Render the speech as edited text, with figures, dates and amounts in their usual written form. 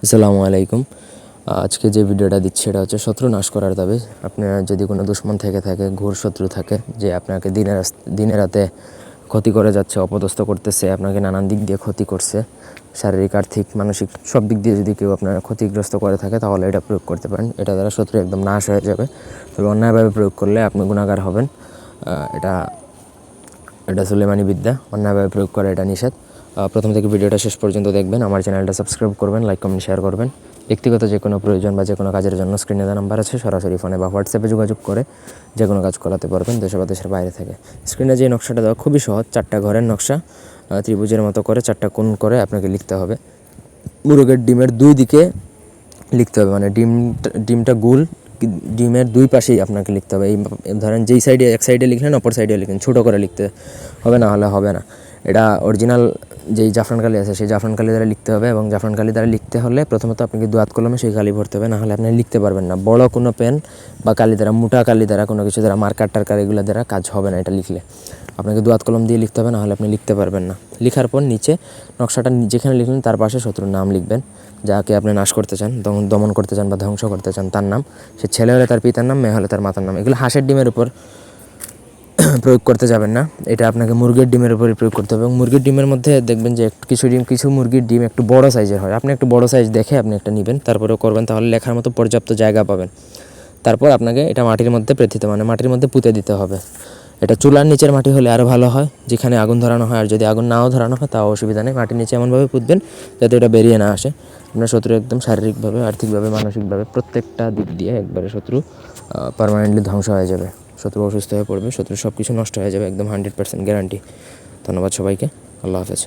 আসসালামু আলাইকুম। আজকে যে ভিডিওটা দিচ্ছি সেটা হচ্ছে শত্রু নাশ করার দাবি। আপনার যদি কোনো দুশ্মন থেকে থাকে, ঘোর শত্রু থাকে যে আপনাকে দিনে রাতে ক্ষতি করে যাচ্ছে, অপদস্থ করতেছে, আপনাকে নানান দিক দিয়ে ক্ষতি করছে, শারীরিক, আর্থিক, মানসিক সব দিক দিয়ে যদি কেউ আপনার ক্ষতিগ্রস্ত করে থাকে তাহলে এটা প্রয়োগ করতে পারেন। এটা দ্বারা শত্রু একদম নাশ হয়ে যাবে। তবে অন্যায়ভাবে প্রয়োগ করলে আপনি গুনাহগার হবেন। এটা এটা সুলেমানি বিদ্যা, অন্যায়ভাবে প্রয়োগ করা এটা নিষেধ। প্রথম থেকে ভিডিওটা শেষ পর্যন্ত দেখবেন। আমার চ্যানেলটা সাবস্ক্রাইব করবেন, লাইক কমেন্ট শেয়ার করবেন। ব্যক্তিগত যে কোনো প্রয়োজন বা যে কোনো কাজের জন্য স্ক্রিনে দেওয়া নাম্বার আছে, সরাসরি ফোনে বা হোয়াটসঅ্যাপে যোগাযোগ করে যে কোনো কাজ করাতে পারবেন দেশে বা দেশের বাইরে থেকে। স্ক্রিনে যে নকশাটা দেওয়া খুবই সহজ, 4টা ঘরের নকশা, ত্রিভুজের মতো করে 4টা কোণ করে আপনাকে লিখতে হবে। মুরগের ডিমের 2 দিকে লিখতে হবে, মানে ডিমটা গোল, ডিমের 2 পাশেই আপনাকে লিখতে হবে। এই ধরেন যেই সাইডে এক সাইডে লিখলেন অপর সাইডে লিখলেন, ছোটো করে লিখতে হবে, না হলে হবে না। এটা অরিজিনাল যেই জাফরান কালি আছে সেই জাফরান কালি দ্বারা লিখতে হবে, এবং জাফরান কালি দ্বারা লিখতে হলে প্রথমত আপনাকে দোয়াত কলমে সেই কালি ভরতে হবে, না হলে আপনি লিখতে পারবেন না। বড় কোনো পেন বা কালি দ্বারা, মোটা কালি দ্বারা, কোনো কিছু দ্বারা, মার্কার টার্কার এগুলো দ্বারা কাজ হবে না। এটা লিখলে আপনাকে দোয়াত কলম দিয়ে লিখতে হবে, না হলে আপনি লিখতে পারবেন না। লেখার পর নিচে নকশাটা যেখানে লিখলেন তার পাশে শত্রুর নাম লিখবেন, যাকে আপনি নাশ করতে চান, দমন করতে চান বা ধ্বংস করতে চান তার নাম। সে ছেলে হলে তার পিতার নাম, মেয়ে হলে তার মাতার নাম। এগুলো হাঁসের ডিমের উপর প্রয়োগ করতে যাবেন না, এটা আপনাকে মুরগির ডিমের উপরে প্রয়োগ করতে হবে। এবং মুরগির ডিমের মধ্যে দেখবেন যে কিছু মুরগির ডিম একটু বড় সাইজের হয়, আপনি একটু বড় সাইজ দেখে আপনি একটা নেবেন, তারপরেও করবেন, তাহলে লেখার মতো পর্যাপ্ত জায়গা পাবেন। তারপর আপনাকে এটা মাটির মধ্যে মাটির মধ্যে পুঁতে দিতে হবে। এটা চুলার নিচের মাটি হলে আরও ভালো হয়, যেখানে আগুন ধরানো হয়। আর যদি আগুন নাও ধরানো হয় তাও অসুবিধা নেই, মাটির নিচে এমনভাবে পুঁতবেন যাতে ওটা বেরিয়ে না আসে। আপনার শত্রু একদম শারীরিকভাবে, আর্থিকভাবে, মানসিকভাবে প্রত্যেকটা দিক দিয়ে একবারে শত্রু পার্মানেন্টলি ধ্বংস হয়ে যাবে। শত্রু অসুস্থ হয়ে পড়বে, শত্রু সব কিছু নষ্ট হয়ে যাবে, একদম 100% গ্যারান্টি। ধন্যবাদ সবাইকে, আল্লাহ হাফেজ।